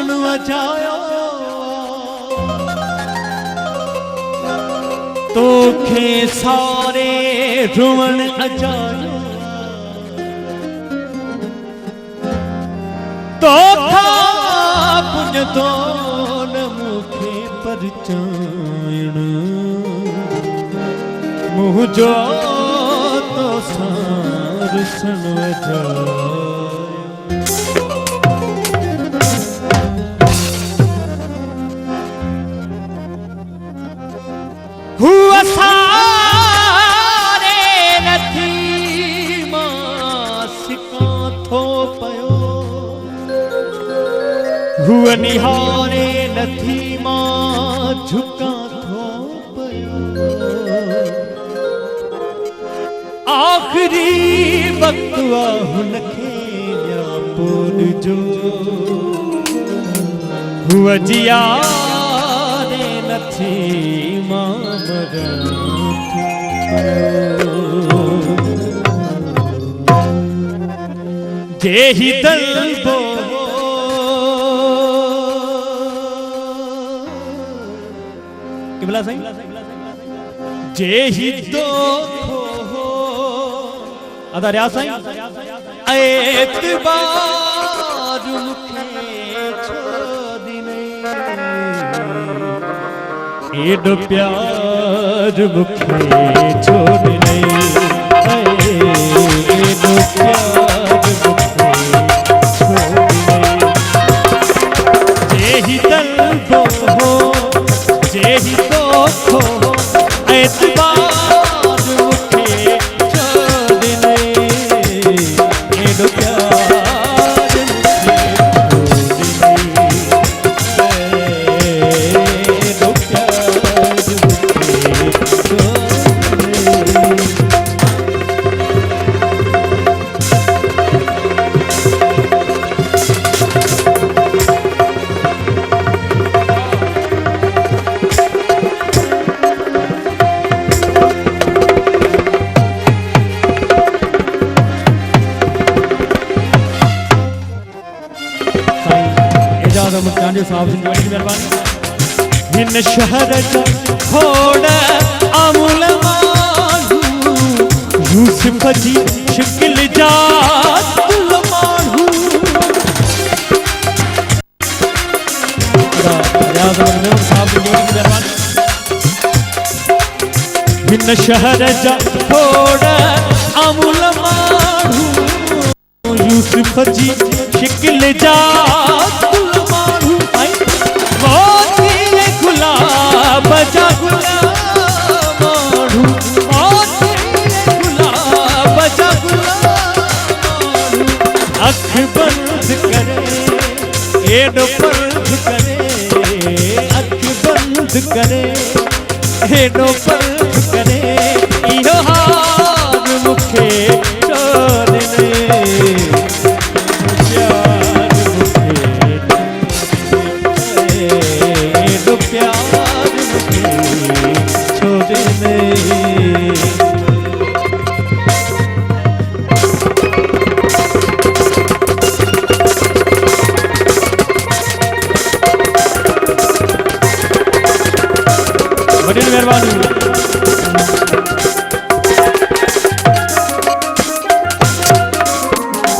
सनवा जायो तो खे सारे रुवन अजायो तो खा पुण्य तो न मुखे परचायण मुँह जो तो सार सनवा जायो हुआ सारे नथी मासिका थो पयो हुआ निहारे नथी मां झुका थो पयो आखिरी वक्त हुनखे यापोन जो हुआ जिया नथी जेहि दलबो किबला सही जेहि दो अदा रिया सही एतबार मुखे छोड़ने एडो प्यार मुखे छोड़ नहीं एडो प्यार मुखे छोड़ नहीं जेहि दलबो हो जेहि दोखो एतबार मुखे छोड़ नहीं एडो प्यार मुखे हिन शहर जा खोड़ अमूल मानू यूसुफ जी शिकिल जा दिल मानू हिन शहर जा खोड़ अमूल मानू यूसुफ जी शिकिल जा बजा गुलाब मारू बजा गुलाब अख बंद करे एडो बंद करे अख बंद करे एडो बंद करे इहो हार मुखे छोड़ने प्यार मुखे एडो प्यार बड़ी मेहरबानी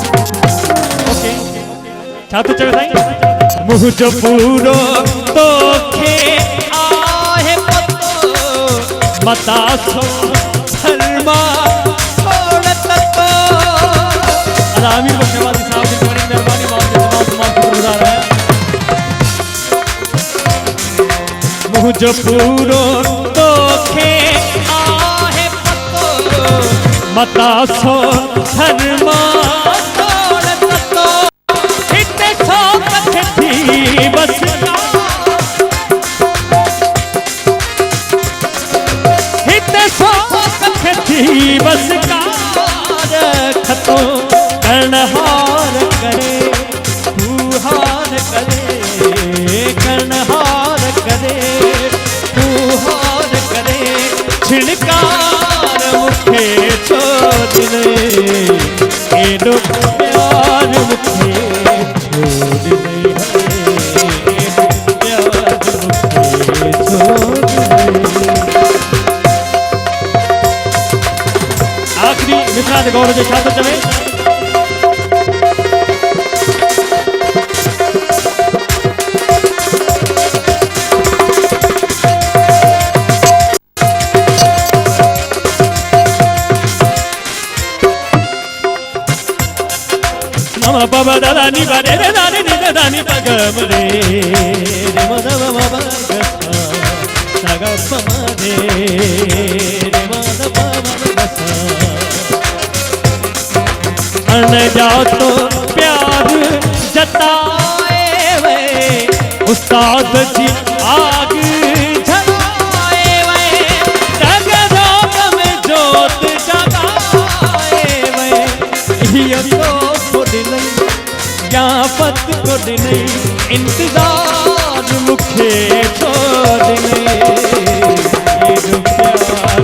ओके छात्र चले साईं मुँह जो पूरो तो खे आहे पतो मता सो धर्मा छोड़ ततो आमीर बख्शवादी साहब की बड़ी मेहरबानी बहुत शुक्रगुजार है मुँह जो पूरो तो खे आहे पतो मता सो धर्मा छोड़ ततो हिते सो कथी बस बस कार खतो कर्णहार करे तू हार करे कर्णहार करे तू हार करे छिड़कार मुखे छोड़ने एडो प्यार मुखे छोड़ने साथ गौर जो छात्र चले Mama baba da da ni ba de da ni da ni ba ga ma re re ma da ba ba ga sa ga pa ma re re ma da ba ba ga sa अन जाओ तो प्यार जताए वे उस्ताद जी आग जलाए वे जग जोत में जोत जगाए वे ये तो कुछ नहीं ज्ञापत कुछ नहीं इंतजार मुखे छोड़ नहीं ये जो प्यार